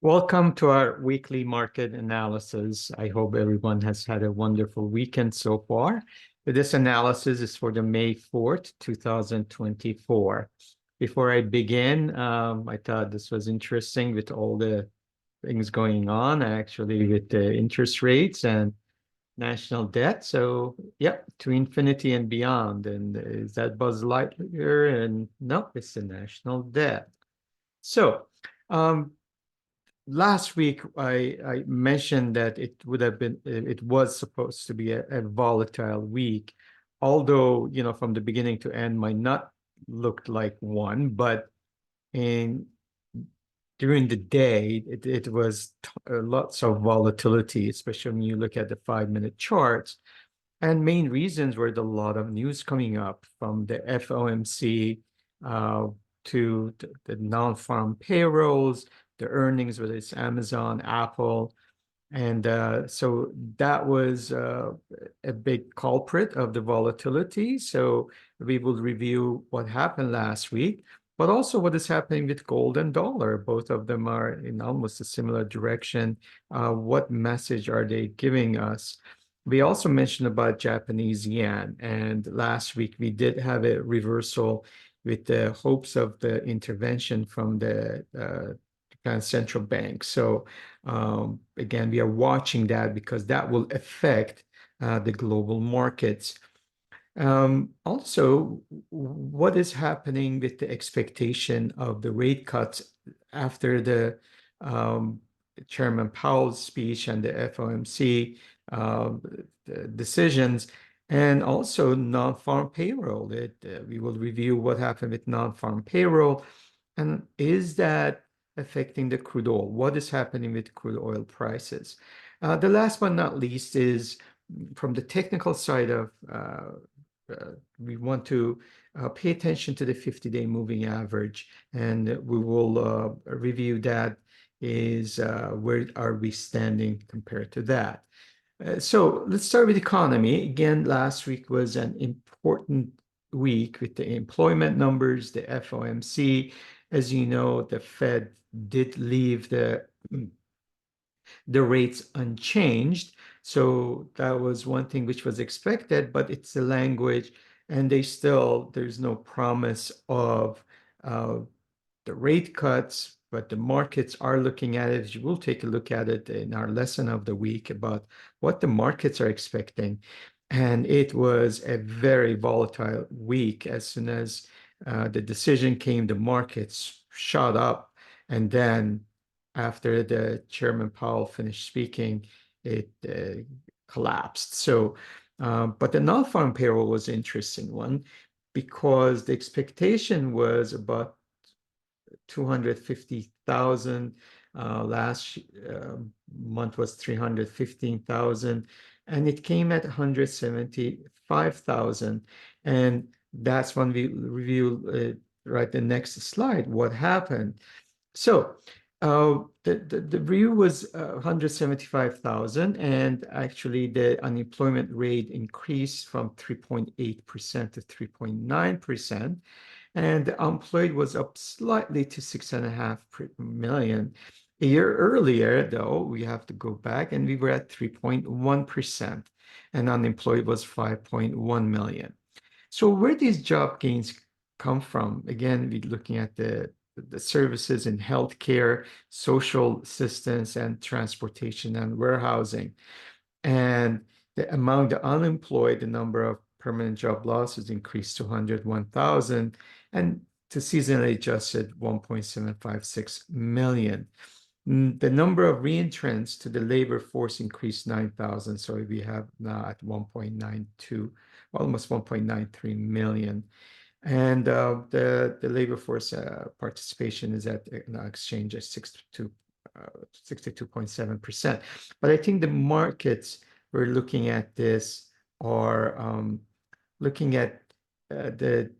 Welcome to our weekly market analysis. I hope everyone has had a wonderful weekend so far. This analysis is for the May 4th, 2024. Before I begin, I thought this was interesting with all the things going on, actually, with the interest rates and national debt. So, yep, to infinity and beyond. And is that Buzz Lightyear? And no, it's the national debt. So, um, last week I mentioned that it was supposed to be a volatile week, although from the beginning to end might not looked like one, but in during the day it was lots of volatility, especially when you look at the 5-minute charts. And main reasons were the lot of news coming up from the FOMC uh, to the non-farm payrolls, the earnings, whether it's Amazon, Apple. And so that was a big culprit of the volatility. So we will review what happened last week, but also what is happening with gold and dollar. Both of them are in almost a similar direction. What message are they giving us? We also mentioned about Japanese yen, and last week we did have a reversal with the hopes of the intervention from the Japan Central Bank. So again, we are watching that because that will affect the global markets. Also, what is happening with the expectation of the rate cuts after the Chairman Powell's speech and the FOMC uh, decisions, and also non-farm payroll. We will review what happened with non-farm payroll, and is that affecting the crude oil? What is happening with crude oil prices? The last but not least is from the technical side of we want to pay attention to the 50-day moving average, and we will review that is where are we standing compared to that. So let's start with economy. Again, last week was an important week with the employment numbers, the FOMC. As you know, the Fed did leave the rates unchanged. So that was one thing which was expected, but it's the language, and there's no promise of uh, the rate cuts, but the markets are looking at it. We'll take a look at it in our lesson of the week about what the markets are expecting. And it was a very volatile week. As soon as the decision came, the markets shot up. And then after the Chairman Powell finished speaking, it collapsed. So, but the non-farm payroll was an interesting one because the expectation was about 250,000. Last month was 315,000, and it came at 175,000. And that's when we review right the next slide what happened. So the review was 175,000, and actually the unemployment rate increased from 3.8% to 3.9%. And the unemployed was up slightly to 6.5 million. A year earlier, though, we have to go back, and we were at 3.1%, and unemployed was 5.1 million. So where these job gains come from? Again, we're looking at the services in healthcare, social assistance, and transportation and warehousing. And among the unemployed, the number of permanent job losses increased to 101,000, and to seasonally adjusted 1.756 million. The number of reentrants to the labor force increased 9,000, so we have now at 1.92, almost 1.93 million. And the labor force participation is at exchange at 62.7%. But I think the markets we're looking at this are looking at the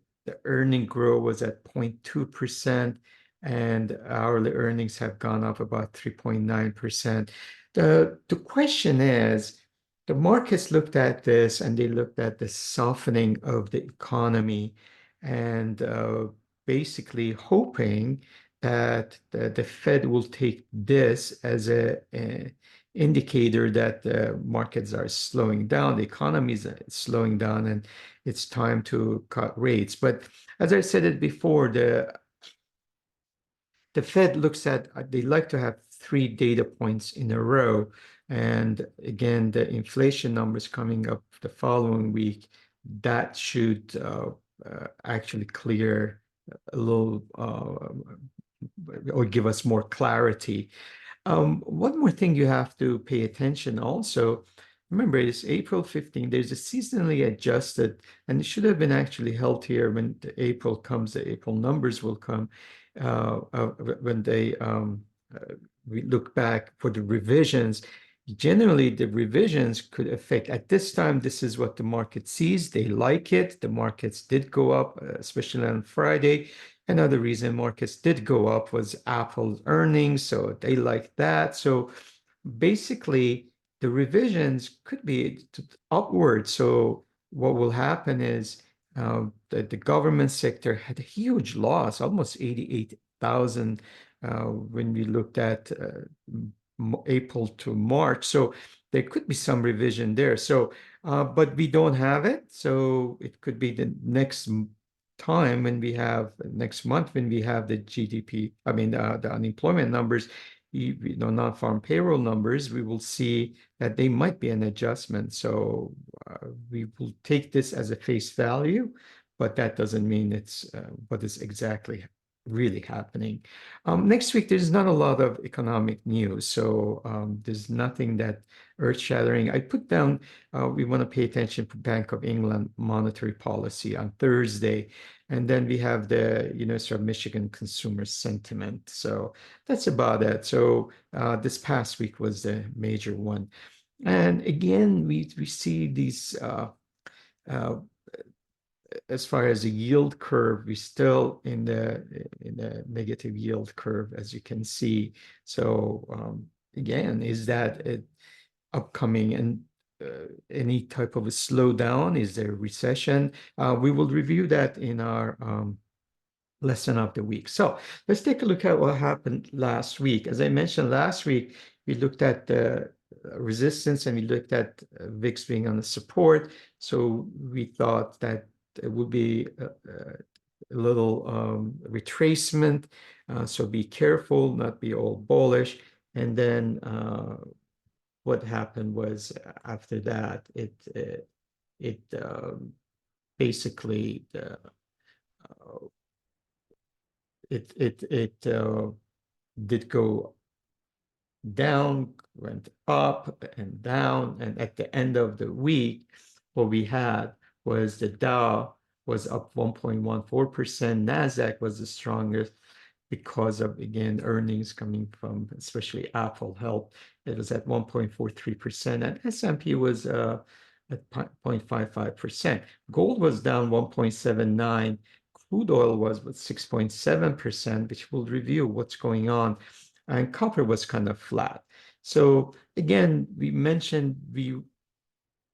earning growth was at 0.2%, and hourly earnings have gone up about 3.9%. The question is, the markets looked at this and they looked at the softening of the economy and basically hoping that the Fed will take this as a indicator that the markets are slowing down, the economy is slowing down, and it's time to cut rates. But as I said it before, the Fed looks at, they like to have 3 data points in a row. And again, the inflation numbers coming up the following week, that should actually clear a little or give us more clarity. One more thing you have to pay attention also. Remember, it's April 15. There's a seasonally adjusted, and it should have been actually held here when the April comes, the April numbers will come when we look back for the revisions. Generally, the revisions could affect, at this time, this is what the market sees. They like it. The markets did go up, especially on Friday. Another reason markets did go up was Apple's earnings, so they like that. So basically, the revisions could be upward. So what will happen is the government sector had a huge loss, almost 88,000 when we looked at April to March. So there could be some revision there. So, but we don't have it. So it could be the next time when we have next month when we have the GDP, I mean the unemployment numbers, non-farm payroll numbers, we will see that they might be an adjustment. So we will take this as a face value, but that doesn't mean it's what is exactly really happening. Next week, there's not a lot of economic news, so there's nothing that earth-shattering. I put down, we want to pay attention to Bank of England monetary policy on Thursday, and then we have the University of Michigan consumer sentiment. So that's about it. So this past week was the major one. And again, we see these as far as the yield curve, we're still in the negative yield curve, as you can see. So again, is that upcoming and any type of a slowdown? Is there a recession? We will review that in our lesson of the week. So let's take a look at what happened last week. As I mentioned last week, we looked at the resistance and we looked at VIX being on the support. So we thought that it would be a little retracement. So be careful, not be all bullish. And then what happened was after that, it basically it did go down, went up and down, and at the end of the week, what we had was the Dow was up 1.14%. NASDAQ was the strongest because of, again, earnings coming from especially Apple helped. It was at 1.43%, and S&P was at 0.55%. Gold was down 1.79%. Crude oil was 6.7%, which will review what's going on. And copper was kind of flat. So again, we mentioned we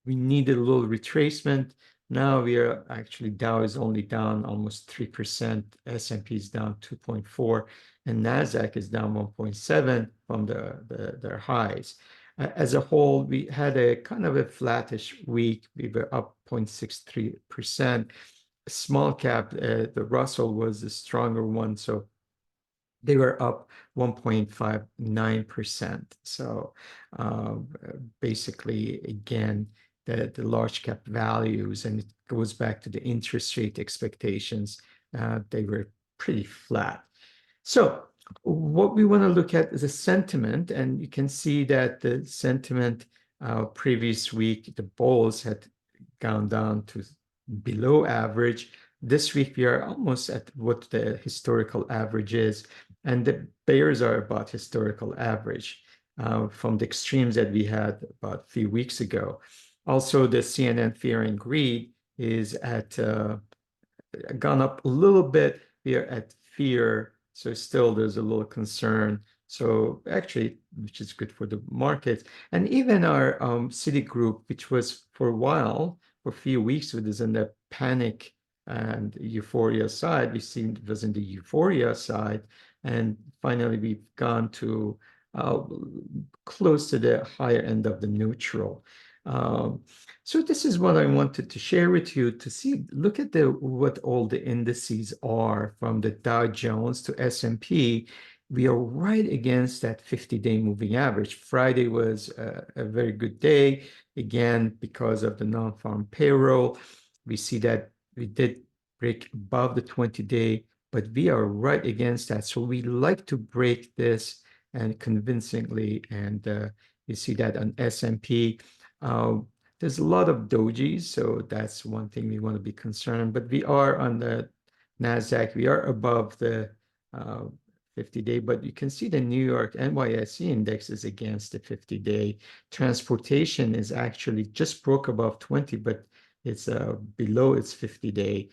needed a little retracement. Now we are actually, Dow is only down almost 3%, S&P is down 2.4%, and NASDAQ is down 1.7% from their highs. As a whole, we had a kind of a flattish week. We were up 0.63%. Small cap, the Russell was the stronger one, so they were up 1.59%. So basically, again, the large cap values, and it goes back to the interest rate expectations, they were pretty flat. So what we want to look at is the sentiment, and you can see that the sentiment previous week, the bulls had gone down to below average. This week, we are almost at what the historical average is, and the bears are about historical average from the extremes that we had about a few weeks ago. Also, the CNN fear and greed is at gone up a little bit. We are at fear, so still there's a little concern. So actually, which is good for the markets. And even our Citigroup, which was for a while, for a few weeks, it was in the panic and euphoria side. We seen it was in the euphoria side, And finally, we've gone to close to the higher end of the neutral. So this is what I wanted to share with you to see, look at what all the indices are from the Dow Jones to S&P. We are right against that 50-day moving average. Friday was a very good day, again, because of the non-farm payroll. We see that we did break above the 20-day, but we are right against that. So we like to break this and convincingly, and you see that on S&P. There's a lot of dojis, so that's one thing we want to be concerned. But we are on the NASDAQ, we are above the 50-day, but you can see the New York NYSE index is against the 50-day. Transportation is actually just broke above 20, but it's below its 50-day.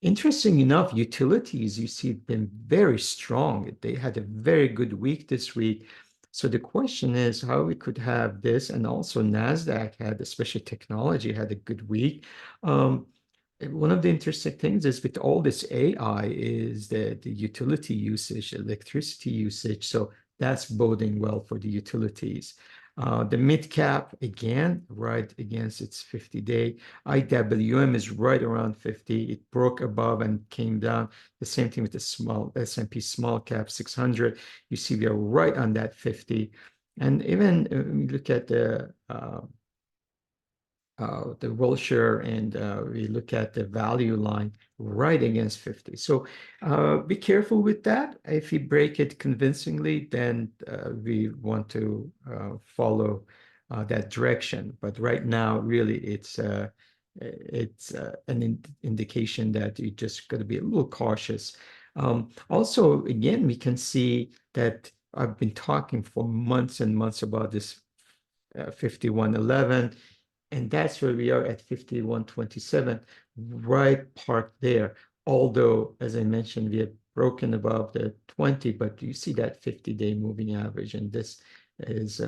Interesting enough, utilities, you see, been very strong. They had a very good week this week. So the question is how we could have this, and also NASDAQ had, especially technology, had a good week. One of the interesting things is with all this AI is the utility usage, electricity usage. So that's boding well for the utilities. The mid cap, again, right against its 50-day. IWM is right around 50. It broke above and came down. The same thing with the small S&P small cap 600. You see we are right on that 50. And even when we look at the Wilshire, and we look at the value line right against 50. So be careful with that. If you break it convincingly, then we want to follow that direction. But right now, really, it's an indication that you just got to be a little cautious. Also, again, we can see that I've been talking for months and months about this 5111. And that's where we are at 5127, right parked there. Although, as I mentioned, we have broken above the 20, but you see that 50-day moving average. And this is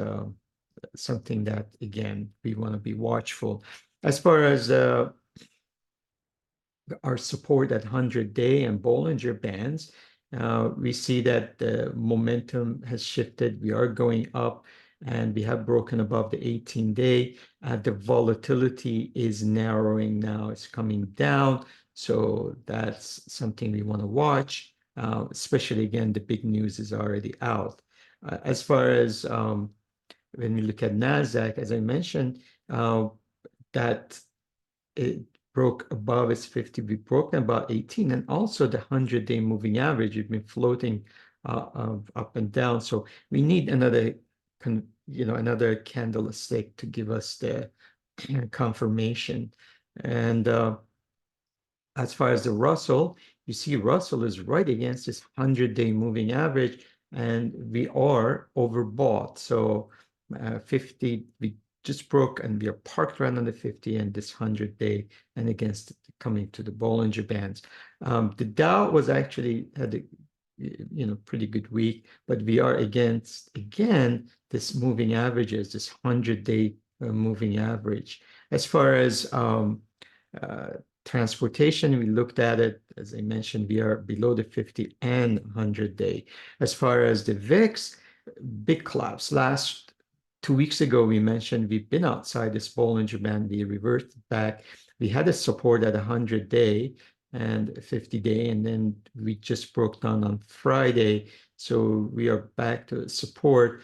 something that, again, we want to be watchful. As far as our support at 100-day and Bollinger Bands, we see that the momentum has shifted. We are going up, and we have broken above the 18-day. The volatility is narrowing now. It's coming down. So that's something we want to watch, especially, again, the big news is already out. As far as when we look at NASDAQ, as I mentioned, that it broke above its 50, we broke about 18, and also the 100-day moving average, you've been floating up and down. So we need another another candlestick to give us the confirmation. And as far as the Russell, you see Russell is right against this 100-day moving average, and we are overbought. So 50, we just broke, and we are parked right on the 50 and this 100-day, and against coming to the Bollinger Bands. The Dow was actually had a pretty good week, but we are against, again, this moving averages, this 100-day moving average. As far as transportation, we looked at it, as I mentioned, we are below the 50 and 100-day. As far as the VIX, big collapse. Last 2 weeks ago, we mentioned we've been outside this Bollinger Band. We reversed back. We had a support at 100-day and 50-day, and then we just broke down on Friday. So we are back to support.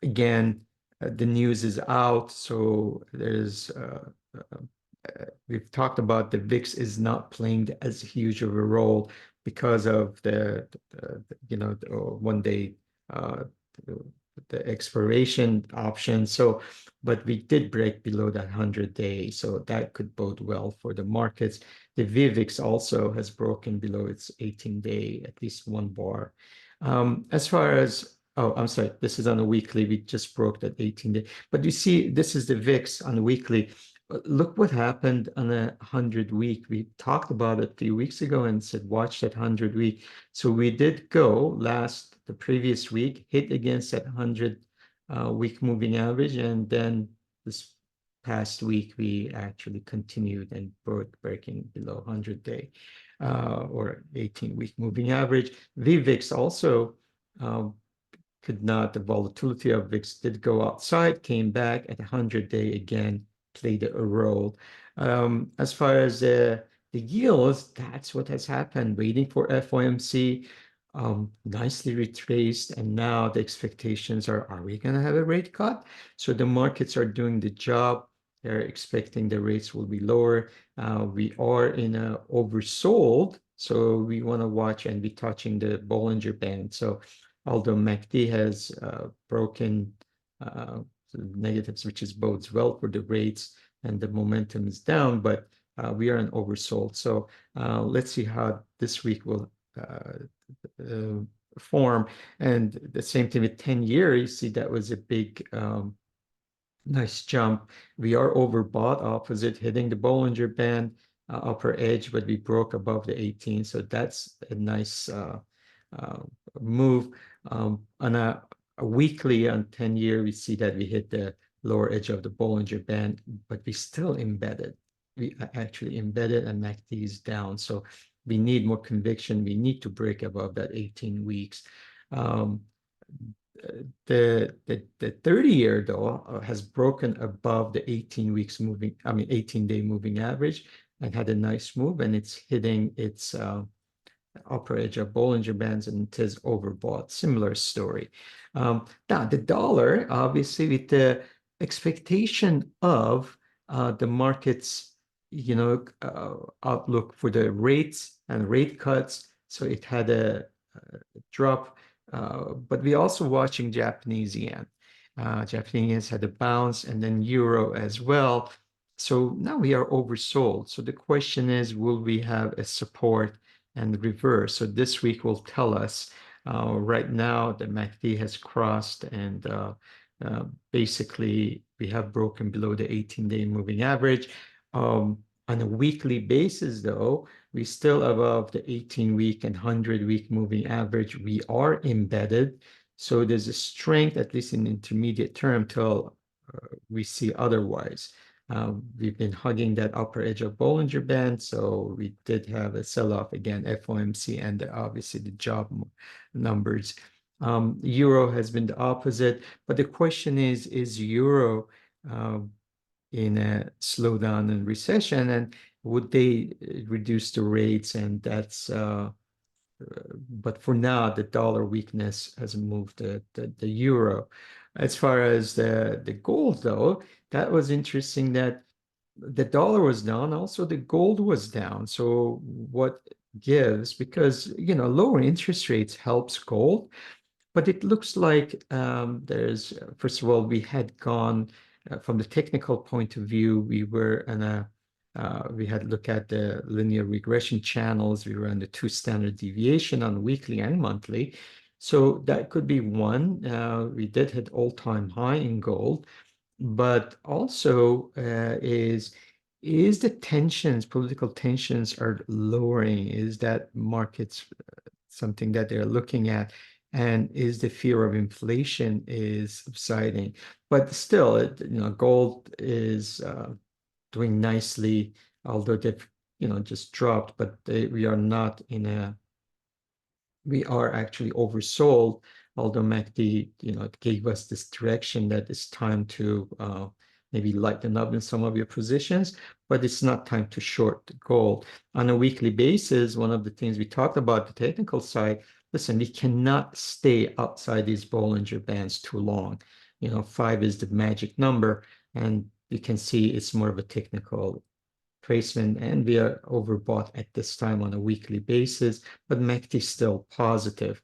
Again, the news is out. So there's we've talked about the VIX is not playing as huge of a role because of the 1 day the expiration option. So, but we did break below that 100-day, so that could bode well for the markets. The VIX also has broken below its 18-day, at least one bar. As far as, oh, I'm sorry, this is on a weekly. We just broke that 18-day. But you see, this is the VIX on a weekly. Look what happened on a 100-week. We talked about it a few weeks ago and said, watch that 100-week. So we did go the previous week, hit against that 100-week moving average. And then this past week, we actually continued and broke breaking below 100-day. or 18-week moving average. VVIX also could not, the volatility of VIX did go outside, came back at 100-day again, played a role. As far as the yields, that's what has happened, waiting for FOMC, nicely retraced, and now the expectations are we going to have a rate cut? So the markets are doing the job. They're expecting the rates will be lower. We are in a oversold, so we want to watch and be touching the Bollinger Band. So although MACD has broken negatives, which is bodes well for the rates, and the momentum is down, but we are in oversold. So let's see how this week will form. And the same thing with 10-year, you see that was a big nice jump. We are overbought opposite, hitting the Bollinger Band upper edge, but we broke above the 18. So that's a nice move. On a weekly on 10-year, we see that we hit the lower edge of the Bollinger Band, but we still embedded. We actually embedded, and MACD is down. So we need more conviction. We need to break above that 18 weeks. The 30-year though has broken above the 18 weeks moving, 18-day moving average, and had a nice move, and it's hitting its upper edge of Bollinger Bands, and it is overbought. Similar story. Now the dollar, obviously, with the expectation of the market's outlook for the rates and rate cuts, so it had a drop. But we're also watching Japanese yen. Japanese had a bounce, and then euro as well. So now we are oversold. So the question is, will we have a support and reverse? So this week will tell us. Right now, the MACD has crossed, and basically we have broken below the 18-day moving average. On a weekly basis, though, we still above the 18-week and 100-week moving average. We are embedded. So there's a strength, at least in intermediate term, till we see otherwise. We've been hugging that upper edge of Bollinger Band, so we did have a sell-off again, FOMC, and obviously the job numbers. Euro has been the opposite, but the question is Euro in a slowdown and recession, and would they reduce the rates? And that's but for now, the dollar weakness has moved the euro. As far as the gold, though, that was interesting that the dollar was down, also the gold was down. So what gives? Because lower interest rates helps gold, but it looks like there's, first of all, we had gone from the technical point of view, we were in a we had looked at the linear regression channels. We were on the 2 standard deviation on weekly and monthly. So that could be one. We did hit all-time high in gold, but also is the tensions, political tensions are lowering? Is that markets something that they're looking at? And is the fear of inflation is subsiding? But still, gold is doing nicely, although they've just dropped. But we are not in a. We are actually oversold. Although MACD, it gave us this direction that it's time to maybe lighten up in some of your positions, but it's not time to short gold. On a weekly basis, one of the things we talked about the technical side, listen, we cannot stay outside these Bollinger Bands too long. 5 is the magic number, and you can see it's more of a technical placement, and we are overbought at this time on a weekly basis, but MACD is still positive.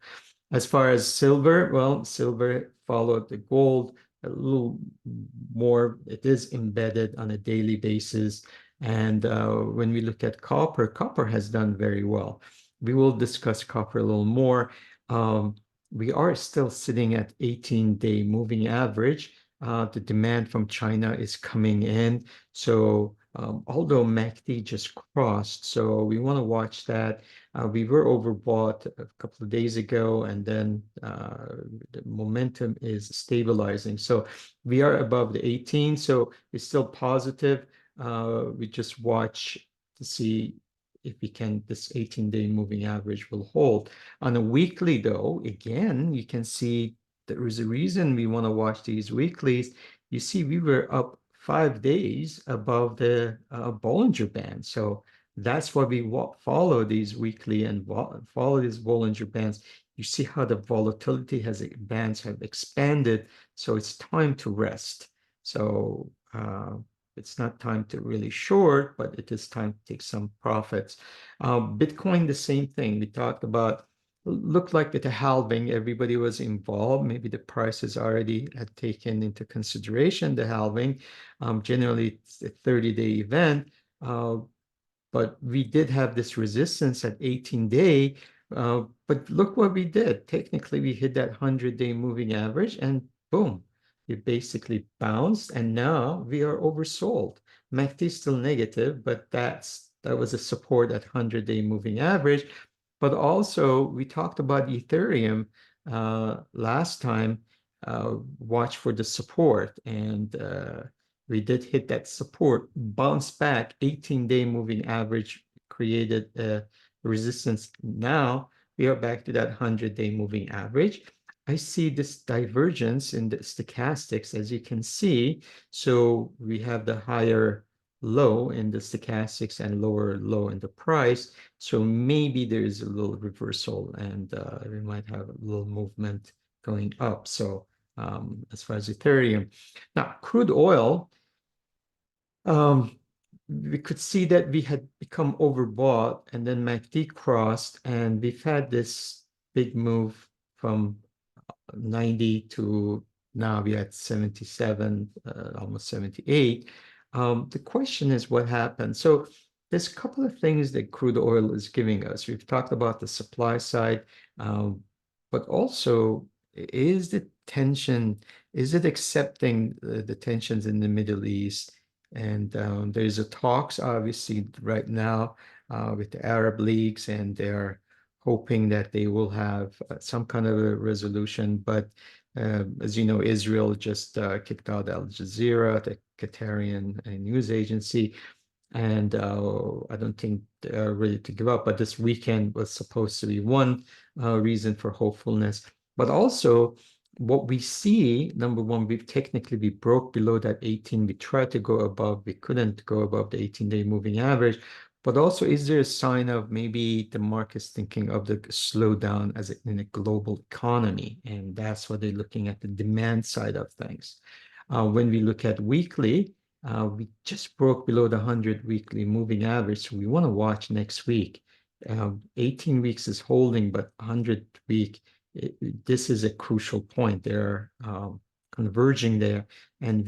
As far as silver, well, silver followed the gold a little more. It is embedded on a daily basis. And when we look at copper, copper has done very well. We will discuss copper a little more. We are still sitting at 18-day moving average. The demand from China is coming in. So although MACD just crossed, so we want to watch that. We were overbought a couple of days ago, and then the momentum is stabilizing. So we are above the 18, so it's still positive. We just watch to see if we can, this 18-day moving average will hold. On a weekly though, again, you can see there is a reason we want to watch these weeklies. You see, we were up 5 days above the Bollinger Band. So that's why we follow these weekly and follow these Bollinger Bands. You see how the volatility bands have expanded. So it's time to rest. So it's not time to really short, but it is time to take some profits. Bitcoin, the same thing. We talked about, looked like with the halving, everybody was involved. Maybe the prices already had taken into consideration the halving. Generally, it's a 30-day event. But we did have this resistance at 18-day. But look what we did. Technically, we hit that 100-day moving average and boom, it basically bounced, and now we are oversold. MACD is still negative, but that was a support at 100-day moving average. But also, we talked about Ethereum last time. Watch for the support, and we did hit that support, bounce back, 18-day moving average created a resistance. Now we are back to that 100-day moving average. I see this divergence in the stochastics, as you can see. So we have the higher low in the stochastics and lower low in the price. So maybe there is a little reversal, and we might have a little movement going up. So as far as Ethereum. Now, crude oil, we could see that we had become overbought, and then MACD crossed, and we've had this big move from 90 to now we're at 77, almost 78. The question is what happened? So there's a couple of things that crude oil is giving us. We've talked about the supply side, but also is the tension, is it accepting the tensions in the Middle East? And there's a talks, obviously, right now with the Arab leagues, and they're hoping that they will have some kind of a resolution. But as you know, Israel just kicked out Al Jazeera, the Qatarian news agency, and I don't think they're ready to give up. But this weekend was supposed to be one reason for hopefulness. But also, what we see, number one, we broke below that 18. We tried to go above, we couldn't go above the 18-day moving average. But also, is there a sign of maybe the market's thinking of the slowdown as in a global economy? And that's what they're looking at, the demand side of things. When we look at weekly, we just broke below the 100 weekly moving average. So we want to watch next week. 18 weeks is holding, but 100 week, this is a crucial point. They're converging there, and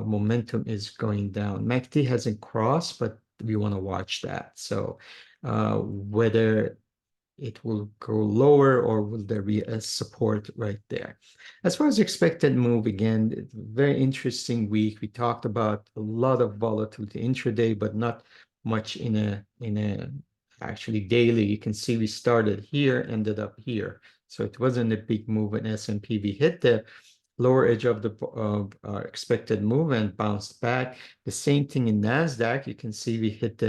momentum is going down. MACD hasn't crossed, but we want to watch that. So whether it will go lower or will there be a support right there? As far as expected move, again, very interesting week. We talked about a lot of volatility intraday, but not much in a actually daily. You can see we started here, ended up here. So it wasn't a big move in S&P. We hit the lower edge of the expected move and bounced back. The same thing in NASDAQ. You can see we hit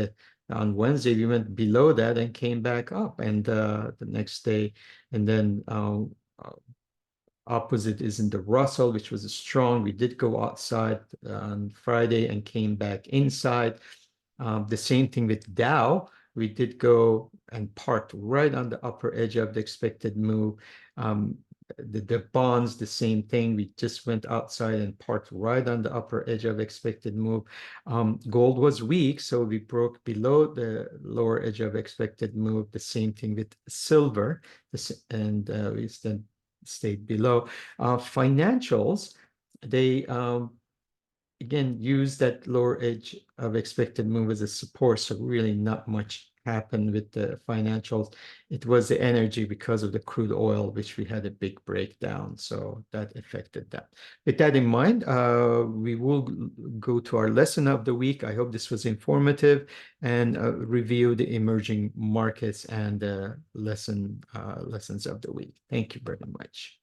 on Wednesday, we went below that and came back up, and the next day, and then opposite is in the Russell, which was strong. We did go outside on Friday and came back inside. The same thing with Dow. We did go and parked right on the upper edge of the expected move. The bonds, the same thing. We just went outside and parked right on the upper edge of expected move. Gold was weak, so we broke below the lower edge of expected move. The same thing with silver, and we then stayed below. Financials, they again use that lower edge of expected move as a support, so really not much happened with the financials. It was the energy because of the crude oil, which we had a big breakdown, so that affected that. With that in mind, we will go to our lesson of the week. I hope this was informative, and review the emerging markets and lessons of the week. Thank you very much.